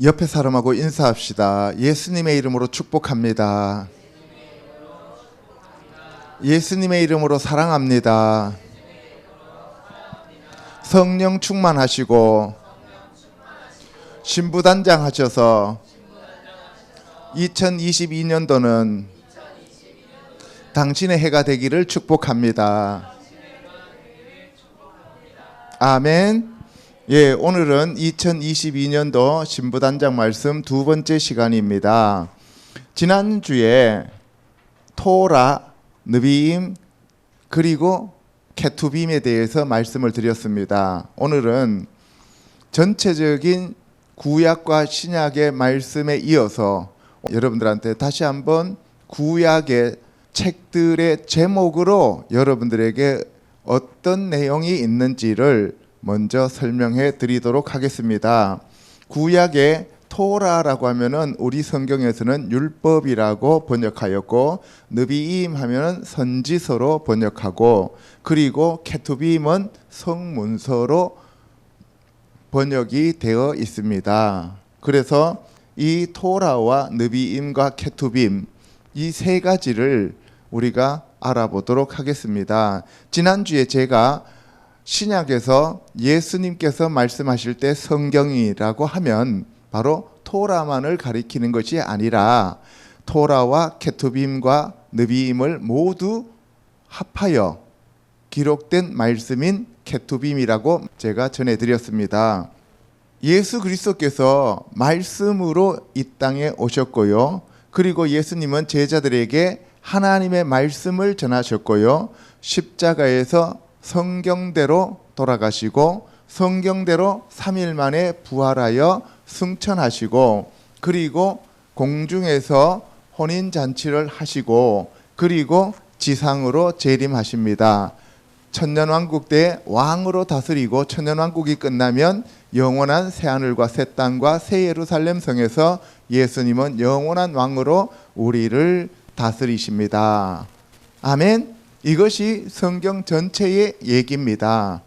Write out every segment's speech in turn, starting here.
옆에 사람하고 인사합시다. 예수님의 이름으로 축복합니다. 예수님의 이름으로 사랑합니다. 성령 충만하시고 신부단장 하셔서 2022년도는 당신의 해가 되기를 축복합니다. 아멘. 예, 오늘은 2022년도 신부단장 말씀 두 번째 시간입니다. 지난주에 토라, 느비임, 그리고 케투빔에 대해서 말씀을 드렸습니다. 오늘은 전체적인 구약과 신약의 말씀에 이어서 여러분들한테 다시 한번 구약의 책들의 제목으로 여러분들에게 어떤 내용이 있는지를 먼저 설명해 드리도록 하겠습니다. 구약의 토라라고 하면은 우리 성경에서는 율법이라고 번역하였고, 느비임 하면은 선지서로 번역하고, 그리고 케투빔은 성문서로 번역이 되어 있습니다. 그래서 이 토라와 느비임과 케투빔 이 세 가지를 우리가 알아보도록 하겠습니다. 지난주에 제가 신약에서 예수님께서 말씀하실 때 성경이라고 하면 바로 토라만을 가리키는 것이 아니라 토라와 케투빔과 느비임을 모두 합하여 기록된 말씀인 케투빔이라고 제가 전해드렸습니다. 예수 그리스도께서 말씀으로 이 땅에 오셨고요. 그리고 예수님은 제자들에게 하나님의 말씀을 전하셨고요. 십자가에서 성경대로 돌아가시고 성경대로 3일 만에 부활하여 승천하시고, 그리고 공중에서 혼인잔치를 하시고, 그리고 지상으로 재림하십니다. 천년왕국 때 왕으로 다스리고 천년왕국이 끝나면 영원한 새하늘과 새 땅과 새 예루살렘 성에서 예수님은 영원한 왕으로 우리를 다스리십니다. 아멘. 이것이 성경 전체의 얘기입니다.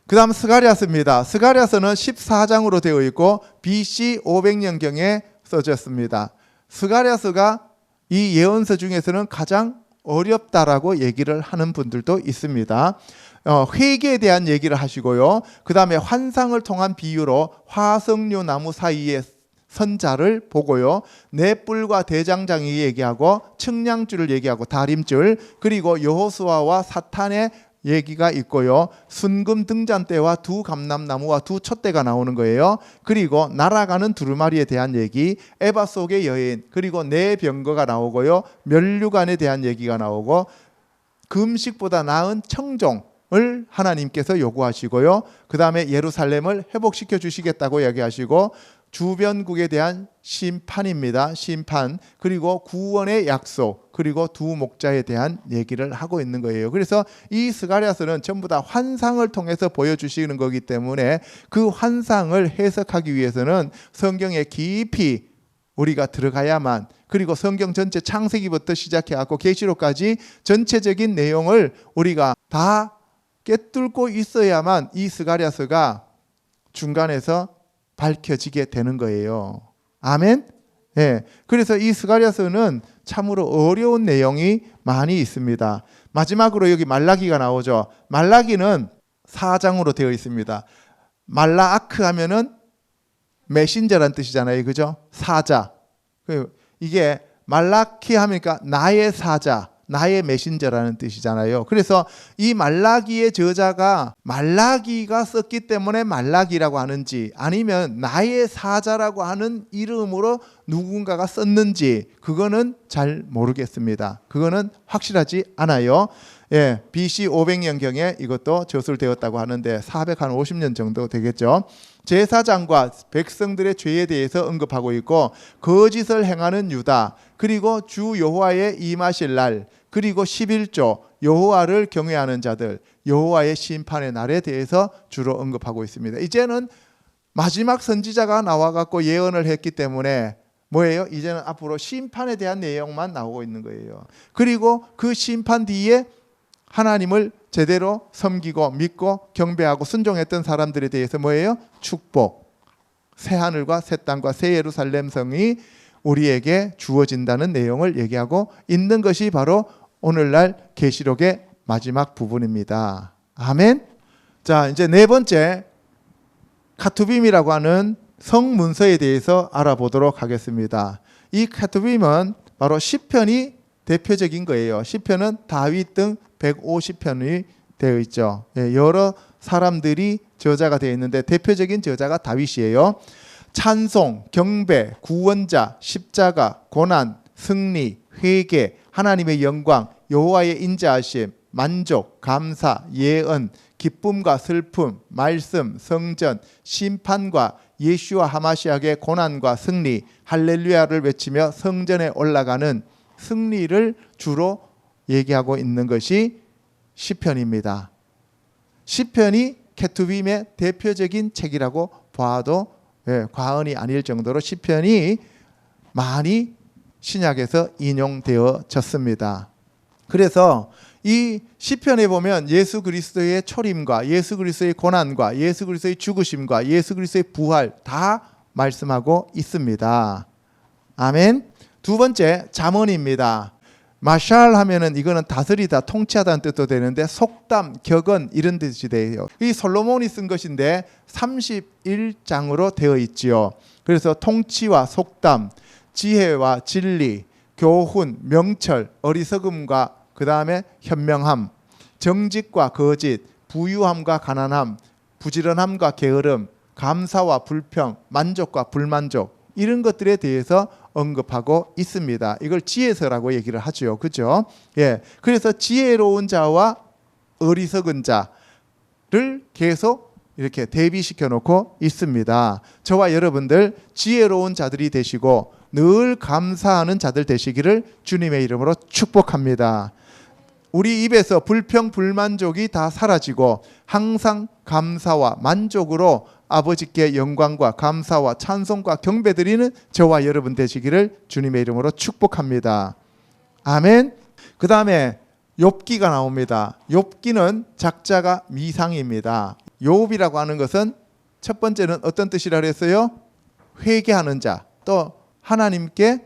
그 다음 스가랴서입니다. 스가랴서는 14장으로 되어 있고 BC 500년경에 써졌습니다. 스가랴서가 이 예언서 중에서는 가장 어렵다라고 얘기를 하는 분들도 있습니다. 회개에 대한 얘기를 하시고요. 그 다음에 환상을 통한 비유로 화석류 나무 사이에 선자를 보고요. 넷불과 대장장이 얘기하고 측량줄을 얘기하고 다림줄, 그리고 여호수아와 사탄의 얘기가 있고요. 순금 등잔대와 두 감람나무와 두 촛대가 나오는 거예요. 그리고 날아가는 두루마리에 대한 얘기, 에바 속의 여인, 그리고 네 병거가 나오고요. 면류관에 대한 얘기가 나오고, 금식보다 나은 청종을 하나님께서 요구하시고요. 그 다음에 예루살렘을 회복시켜 주시겠다고 얘기하시고, 주변국에 대한 심판입니다. 심판, 그리고 구원의 약속, 그리고 두 목자에 대한 얘기를 하고 있는 거예요. 그래서 이 스가랴서는 전부 다 환상을 통해서 보여주시는 거기 때문에 그 환상을 해석하기 위해서는 성경에 깊이 우리가 들어가야만, 그리고 성경 전체 창세기부터 시작해갖고 계시록까지 전체적인 내용을 우리가 다 꿰뚫고 있어야만 이 스가랴서가 중간에서 밝혀지게 되는 거예요. 아멘. 예. 그래서 이 스가랴서는 참으로 어려운 내용이 많이 있습니다. 마지막으로 여기 말라기가 나오죠. 말라기는 4장으로 되어 있습니다. 말라아크 하면은 메신저란 뜻이잖아요. 그죠? 사자. 이게 말라키 하니까 나의 사자, 나의 메신저라는 뜻이잖아요. 그래서 이 말라기의 저자가 말라기가 썼기 때문에 말라기라고 하는지, 아니면 나의 사자라고 하는 이름으로 누군가가 썼는지, 그거는 잘 모르겠습니다. 그거는 확실하지 않아요. 예, BC 500년경에 이것도 저술되었다고 하는데 450년 정도 되겠죠. 제사장과 백성들의 죄에 대해서 언급하고 있고, 거짓을 행하는 유다, 그리고 주 여호와의 임하실 날, 그리고 11조, 여호와를 경외하는 자들, 여호와의 심판의 날에 대해서 주로 언급하고 있습니다. 이제는 마지막 선지자가 나와갖고 예언을 했기 때문에 뭐예요? 이제는 앞으로 심판에 대한 내용만 나오고 있는 거예요. 그리고 그 심판 뒤에 하나님을 제대로 섬기고 믿고 경배하고 순종했던 사람들에 대해서 뭐예요? 축복. 새 하늘과 새 땅과 새 예루살렘 성이 우리에게 주어진다는 내용을 얘기하고 있는 것이 바로 오늘날 계시록의 마지막 부분입니다. 아멘. 자, 이제 네 번째 카투빔이라고 하는 성문서에 대해서 알아보도록 하겠습니다. 이 카투빔은 바로 시편이 대표적인 거예요. 시편은 다윗 등 150편이 되어 있죠. 여러 사람들이 저자가 되어 있는데 대표적인 저자가 다윗이에요. 찬송, 경배, 구원자, 십자가, 고난, 승리, 회개, 하나님의 영광, 여호와의 인자하심, 만족, 감사, 예언, 기쁨과 슬픔, 말씀, 성전, 심판과 예수와 하마시아의 고난과 승리, 할렐루야를 외치며 성전에 올라가는 승리를 주로 얘기하고 있는 것이 시편입니다. 시편이 케투빔의 대표적인 책이라고 봐도 과언이 아닐 정도로 시편이 많이 신약에서 인용되어졌습니다. 그래서 이 시편에 보면 예수 그리스도의 초림과 예수 그리스도의 고난과 예수 그리스도의 죽으심과 예수 그리스도의 부활 다 말씀하고 있습니다. 아멘. 두 번째 잠언입니다. 마샬 하면은 이거는 다스리다, 통치하다는 뜻도 되는데 속담, 격언 이런 뜻이 돼요. 이 솔로몬이 쓴 것인데 31장으로 되어 있지요. 그래서 통치와 속담, 지혜와 진리, 교훈, 명철, 어리석음과 그 다음에 현명함, 정직과 거짓, 부유함과 가난함, 부지런함과 게으름, 감사와 불평, 만족과 불만족 이런 것들에 대해서 언급하고 있습니다. 이걸 지혜서라고 얘기를 하죠. 그죠? 예. 그래서 지혜로운 자와 어리석은 자를 계속 이렇게 대비시켜 놓고 있습니다. 저와 여러분들 지혜로운 자들이 되시고 늘 감사하는 자들 되시기를 주님의 이름으로 축복합니다. 우리 입에서 불평, 불만족이 다 사라지고 항상 감사와 만족으로 아버지께 영광과 감사와 찬송과 경배드리는 저와 여러분 되시기를 주님의 이름으로 축복합니다. 아멘. 그 다음에 욥기가 나옵니다. 욥기는 작자가 미상입니다. 욥이라고 하는 것은 첫 번째는 어떤 뜻이라 그랬어요? 회개하는 자, 또 하나님께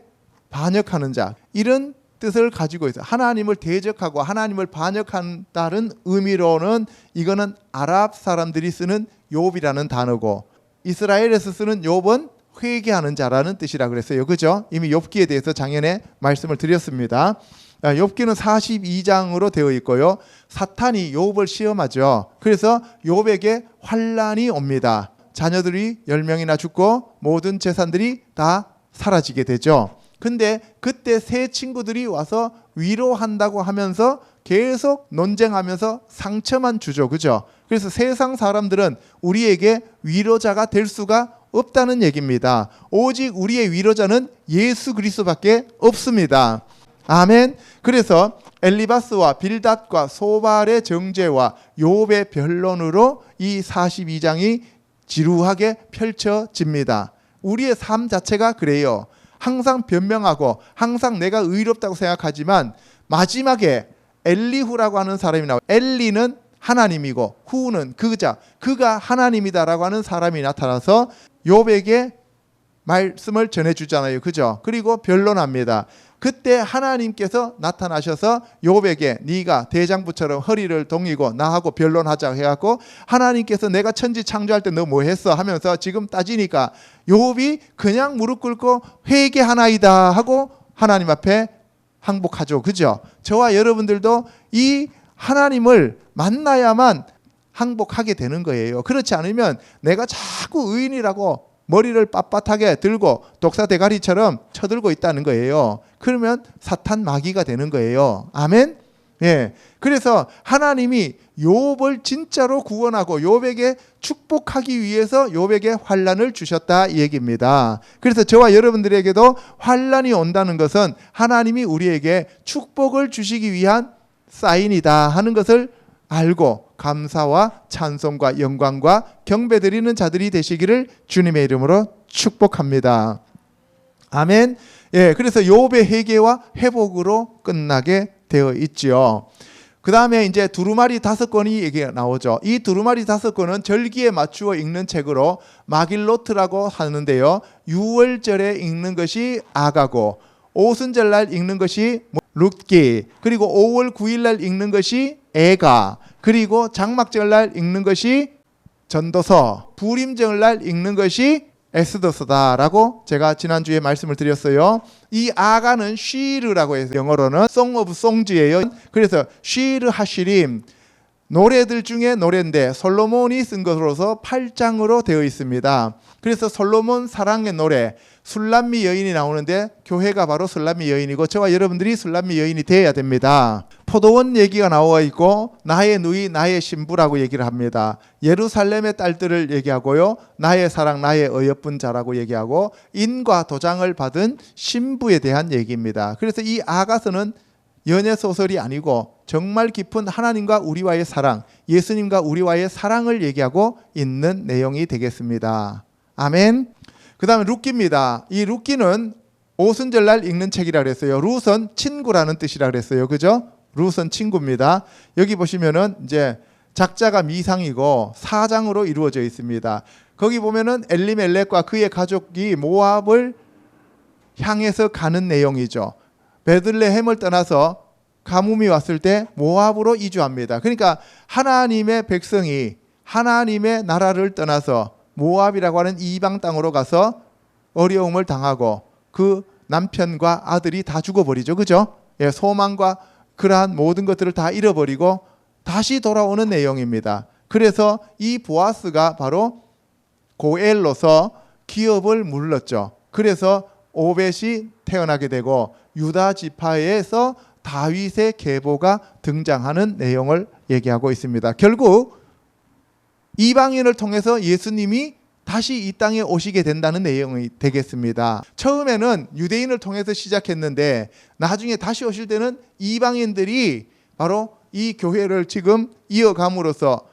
반역하는 자, 이런 뜻을 가지고 있어요. 하나님을 대적하고 하나님을 반역한다는 의미로는 이거는 아랍 사람들이 쓰는 욥이라는 단어고 이스라엘에서 쓰는 욥은 회개하는 자라는 뜻이라 그랬어요. 그죠? 이미 욥기에 대해서 작년에 말씀을 드렸습니다. 욥기는 42장으로 되어 있고요. 사탄이 욥을 시험하죠. 그래서 욥에게 환난이 옵니다. 자녀들이 10명이나 죽고 모든 재산들이 다 사라지게 되죠. 근데 그때 세 친구들이 와서 위로한다고 하면서 계속 논쟁하면서 상처만 주죠. 그죠? 그래서 세상 사람들은 우리에게 위로자가 될 수가 없다는 얘기입니다. 오직 우리의 위로자는 예수 그리스도밖에 없습니다. 아멘. 그래서 엘리바스와 빌닷과 소발의 정죄와 욥의 변론으로 이 42장이 지루하게 펼쳐집니다. 우리의 삶 자체가 그래요. 항상 변명하고 항상 내가 의롭다고 생각하지만 마지막에 엘리후라고 하는 사람이 나와요. 엘리는 하나님이고 후는 그가 하나님이다라고 하는 사람이 나타나서 욥에게 말씀을 전해주잖아요. 그죠? 그리고 변론합니다. 그때 하나님께서 나타나셔서 욥에게 네가 대장부처럼 허리를 동이고 나하고 변론하자 해갖고 하나님께서 내가 천지 창조할 때 너 뭐 했어 하면서 지금 따지니까 욥이 그냥 무릎 꿇고 회개하나이다 하고 하나님 앞에 항복하죠. 그죠? 저와 여러분들도 이 하나님을 만나야만 항복하게 되는 거예요. 그렇지 않으면 내가 자꾸 의인이라고 머리를 빳빳하게 들고 독사 대가리처럼 쳐들고 있다는 거예요. 그러면 사탄 마귀가 되는 거예요. 아멘. 예. 그래서 하나님이 욥을 진짜로 구원하고 욥에게 축복하기 위해서 욥에게 환난을 주셨다 이 얘기입니다. 그래서 저와 여러분들에게도 환난이 온다는 것은 하나님이 우리에게 축복을 주시기 위한 사인이다 하는 것을 알고 감사와 찬송과 영광과 경배드리는 자들이 되시기를 주님의 이름으로 축복합니다. 아멘. 예, 그래서 욥의 회개와 회복으로 끝나게 되어 있지요. 그 다음에 이제 두루마리 5권이 얘기가 나오죠. 이 두루마리 5권은 절기에 맞추어 읽는 책으로 마길로트라고 하는데요. 6월절에 읽는 것이 아가고, 오순절날 읽는 것이 룻기, 그리고 5월 9일날 읽는 것이 애가, 그리고 장막절날 읽는 것이 전도서, 부림절날 읽는 것이 에스더서다라고 제가 지난주에 말씀을 드렸어요. 이 아가는 쉬르라고 해서 영어로는 Song of Songs예요. 그래서 쉬르 하시림, 노래들 중에 노래인데 솔로몬이 쓴 것으로서 8장으로 되어 있습니다. 그래서 솔로몬 사랑의 노래, 술람미 여인이 나오는데 교회가 바로 술람미 여인이고 저와 여러분들이 술람미 여인이 되어야 됩니다. 포도원 얘기가 나와 있고 나의 누이 나의 신부라고 얘기를 합니다. 예루살렘의 딸들을 얘기하고요. 나의 사랑 나의 어여쁜 자라고 얘기하고 인과 도장을 받은 신부에 대한 얘기입니다. 그래서 이 아가서는 연애소설이 아니고 정말 깊은 하나님과 우리와의 사랑, 예수님과 우리와의 사랑을 얘기하고 있는 내용이 되겠습니다. 아멘. 그 다음에 룻기입니다. 이 룻기는 오순절날 읽는 책이라 그랬어요. 룻은 친구라는 뜻이라 그랬어요. 그죠? 룻은 친구입니다. 여기 보시면은 이제 작자가 미상이고 4장으로 이루어져 있습니다. 거기 보면은 엘리멜렉과 그의 가족이 모압을 향해서 가는 내용이죠. 베들레헴을 떠나서 가뭄이 왔을 때 모압으로 이주합니다. 그러니까 하나님의 백성이 하나님의 나라를 떠나서 모압이라고 하는 이방 땅으로 가서 어려움을 당하고 그 남편과 아들이 다 죽어버리죠. 그죠? 예, 소망과 그러한 모든 것들을 다 잃어버리고 다시 돌아오는 내용입니다. 그래서 이 보아스가 바로 고엘로서 기업을 물렀죠. 그래서 오벳이 태어나게 되고 유다 지파에서 다윗의 계보가 등장하는 내용을 얘기하고 있습니다. 결국 이방인을 통해서 예수님이 다시 이 땅에 오시게 된다는 내용이 되겠습니다. 처음에는 유대인을 통해서 시작했는데 나중에 다시 오실 때는 이방인들이 바로 이 교회를 지금 이어감으로써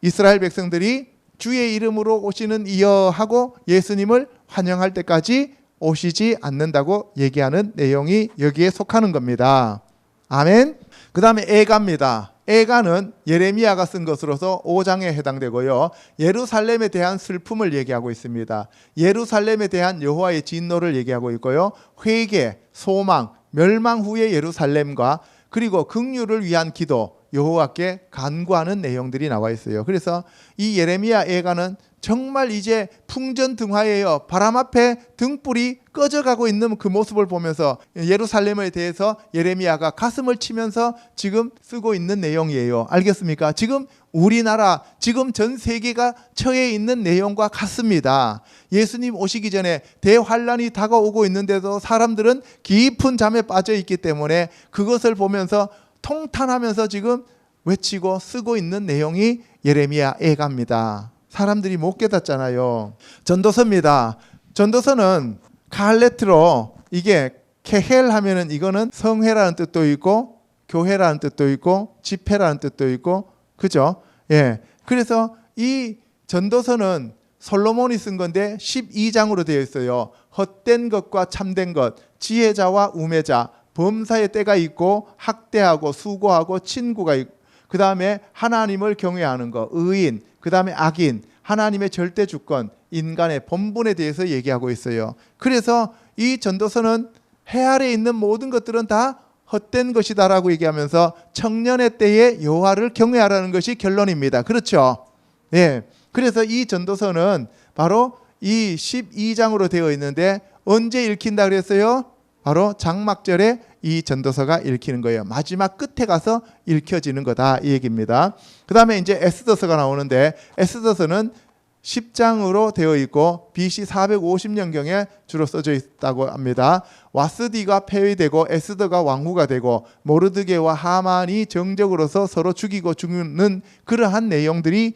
이스라엘 백성들이 주의 이름으로 오시는 이여 하고 예수님을 환영할 때까지 오시지 않는다고 얘기하는 내용이 여기에 속하는 겁니다. 아멘. 그 다음에 애가입니다. 애가는 예레미야가 쓴 것으로서 5장에 해당되고요. 예루살렘에 대한 슬픔을 얘기하고 있습니다. 예루살렘에 대한 여호와의 진노를 얘기하고 있고요. 회개, 소망, 멸망 후의 예루살렘과 그리고 긍휼을 위한 기도, 여호와께 간구하는 내용들이 나와 있어요. 그래서 이 예레미야 애가는 정말 이제 풍전등화예요. 바람 앞에 등불이 꺼져가고 있는 그 모습을 보면서 예루살렘에 대해서 예레미야가 가슴을 치면서 지금 쓰고 있는 내용이에요. 알겠습니까? 지금 우리나라, 지금 전 세계가 처해 있는 내용과 같습니다. 예수님 오시기 전에 대환란이 다가오고 있는데도 사람들은 깊은 잠에 빠져 있기 때문에 그것을 보면서 통탄하면서 지금 외치고 쓰고 있는 내용이 예레미야 애가입니다. 사람들이 못 깨닫잖아요. 전도서입니다. 전도서는 칼레트로 이게 케헬 하면은 이거는 성회라는 뜻도 있고 교회라는 뜻도 있고 집회라는 뜻도 있고 그죠? 예. 그래서 이 전도서는 솔로몬이 쓴 건데 12장으로 되어 있어요. 헛된 것과 참된 것, 지혜자와 우매자, 범사의 때가 있고 학대하고 수고하고 친구가 있고 그 다음에 하나님을 경외하는 것, 의인, 그 다음에 악인, 하나님의 절대 주권, 인간의 본분에 대해서 얘기하고 있어요. 그래서 이 전도서는 해 아래에 있는 모든 것들은 다 헛된 것이다라고 얘기하면서 청년의 때에 여호와를 경외하라는 것이 결론입니다. 그렇죠? 예. 그래서 이 전도서는 바로 이 12장으로 되어 있는데 언제 읽힌다 그랬어요? 바로 장막절에 이 전도서가 읽히는 거예요. 마지막 끝에 가서 읽혀지는 거다 이 얘기입니다. 그 다음에 이제 에스더서가 나오는데 에스더서는 10장으로 되어 있고 BC 450년경에 주로 써져 있다고 합니다. 와스디가 폐위되고 에스더가 왕후가 되고 모르드게와 하만이 정적으로서 서로 죽이고 죽는 그러한 내용들이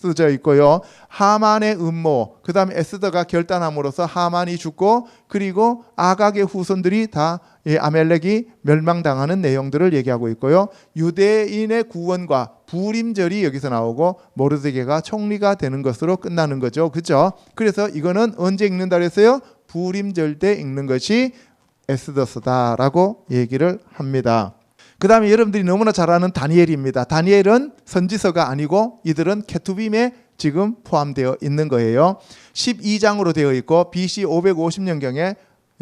쓰져 있고요. 하만의 음모, 그 다음에 에스더가 결단함으로써 하만이 죽고 그리고 아각의 후손들이 다 아멜렉이 멸망당하는 내용들을 얘기하고 있고요. 유대인의 구원과 부림절이 여기서 나오고 모르드게가 총리가 되는 것으로 끝나는 거죠. 그렇죠? 그래서 이거는 언제 읽는다 그랬어요? 부림절 때 읽는 것이 에스더서다라고 얘기를 합니다. 그 다음에 여러분들이 너무나 잘 아는 다니엘입니다. 다니엘은 선지서가 아니고 이들은 케투빔에 지금 포함되어 있는 거예요. 12장으로 되어 있고 BC 550년경에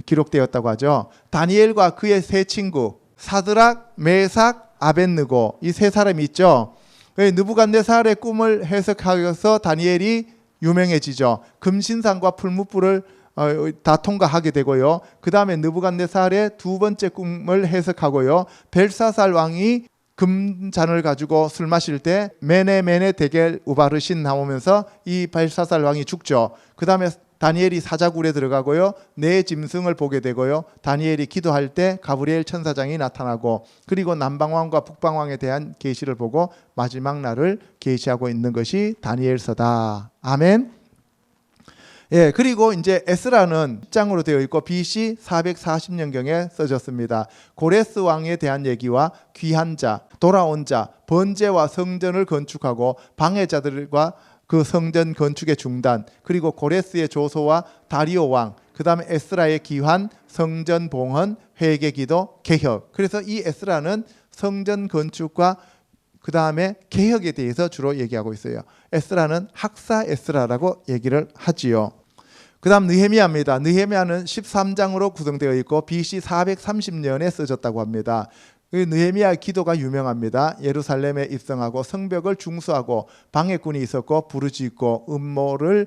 기록되었다고 하죠. 다니엘과 그의 세 친구 사드락, 메삭, 아벳느고 이 세 사람이 있죠. 느부갓네살의 꿈을 해석하여서 다니엘이 유명해지죠. 금신상과 풀무불을 다 통과하게 되고요. 그 다음에 느부갓네살의 두 번째 꿈을 해석하고요. 벨사살 왕이 금잔을 가지고 술 마실 때 메네 데겔 우바르신 나오면서 이 벨사살 왕이 죽죠. 그 다음에 다니엘이 사자굴에 들어가고요. 네 짐승을 보게 되고요. 다니엘이 기도할 때 가브리엘 천사장이 나타나고 그리고 남방왕과 북방왕에 대한 계시를 보고 마지막 날을 계시하고 있는 것이 다니엘서다. 아멘. 예, 그리고 이제 에스라는 10장으로 되어 있고 BC 440년경에 써졌습니다. 고레스 왕에 대한 얘기와 귀한 자, 돌아온 자, 번제와 성전을 건축하고 방해자들과 그 성전 건축의 중단, 그리고 고레스의 조소와 다리오 왕, 그 다음에 에스라의 기환, 성전 봉헌, 회개 기도, 개혁. 그래서 이 에스라는 성전 건축과 그 다음에 개혁에 대해서 주로 얘기하고 있어요. 에스라는 학사 에스라라고 얘기를 하지요. 그 다음 느헤미야입니다. 느헤미야는 13장으로 구성되어 있고 BC 430년에 써졌다고 합니다. 느헤미야 기도가 유명합니다. 예루살렘에 입성하고 성벽을 중수하고 방해꾼이 있었고 부르짖고 음모를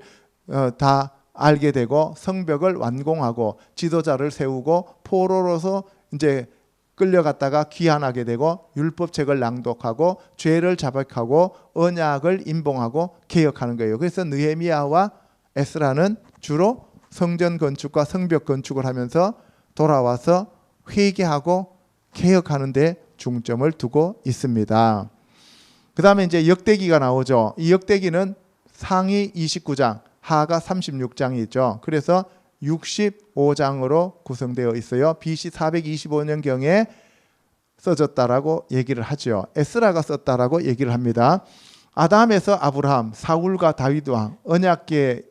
다 알게 되고 성벽을 완공하고 지도자를 세우고 포로로서 이제 끌려갔다가 귀환하게 되고 율법책을 낭독하고 죄를 자백하고 언약을 임봉하고 개혁하는 거예요. 그래서 느헤미야와 에스라는 주로 성전 건축과 성벽 건축을 하면서 돌아와서 회개하고 개혁하는 데 중점을 두고 있습니다. 그 다음에 이제 역대기가 나오죠. 이 역대기는 상위 29장, 하가 36장이 있죠. 그래서 65장으로 구성되어 있어요. BC 425년경에 써졌다라고 얘기를 하죠. 에스라가 썼다라고 얘기를 합니다. 아담에서 아브라함, 사울과 다윗 왕, 언약궤의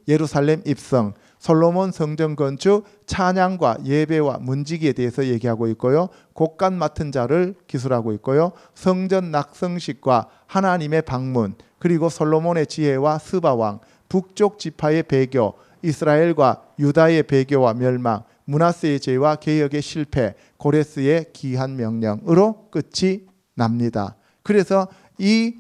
예루살렘 입성, 솔로몬 성전 건축, 찬양과 예배와 문지기에 대해서 얘기하고 있고요. 곡간 맡은 자를 기술하고 있고요. 성전 낙성식과 하나님의 방문, 그리고 솔로몬의 지혜와 스바왕, 북쪽 지파의 배교, 이스라엘과 유다의 배교와 멸망, 므낫세의 죄와 개혁의 실패, 고레스의 귀한 명령으로 끝이 납니다. 그래서 이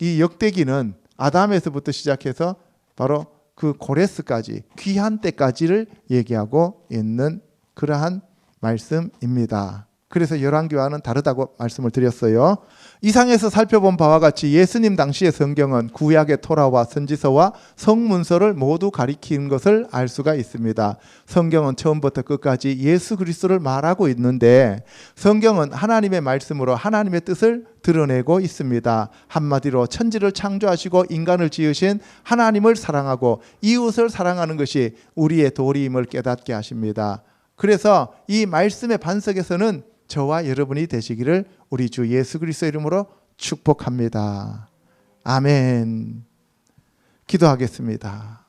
역대기는 아담에서부터 시작해서 바로 그 고레스까지 귀한 때까지를 얘기하고 있는 그러한 말씀입니다. 그래서 열왕기와는 다르다고 말씀을 드렸어요. 이상에서 살펴본 바와 같이 예수님 당시의 성경은 구약의 토라와 선지서와 성문서를 모두 가리키는 것을 알 수가 있습니다. 성경은 처음부터 끝까지 예수 그리스도를 말하고 있는데 성경은 하나님의 말씀으로 하나님의 뜻을 드러내고 있습니다. 한마디로 천지를 창조하시고 인간을 지으신 하나님을 사랑하고 이웃을 사랑하는 것이 우리의 도리임을 깨닫게 하십니다. 그래서 이 말씀의 반석에서는 저와 여러분이 되시기를 우리 주 예수 그리스도 이름으로 축복합니다. 아멘. 기도하겠습니다.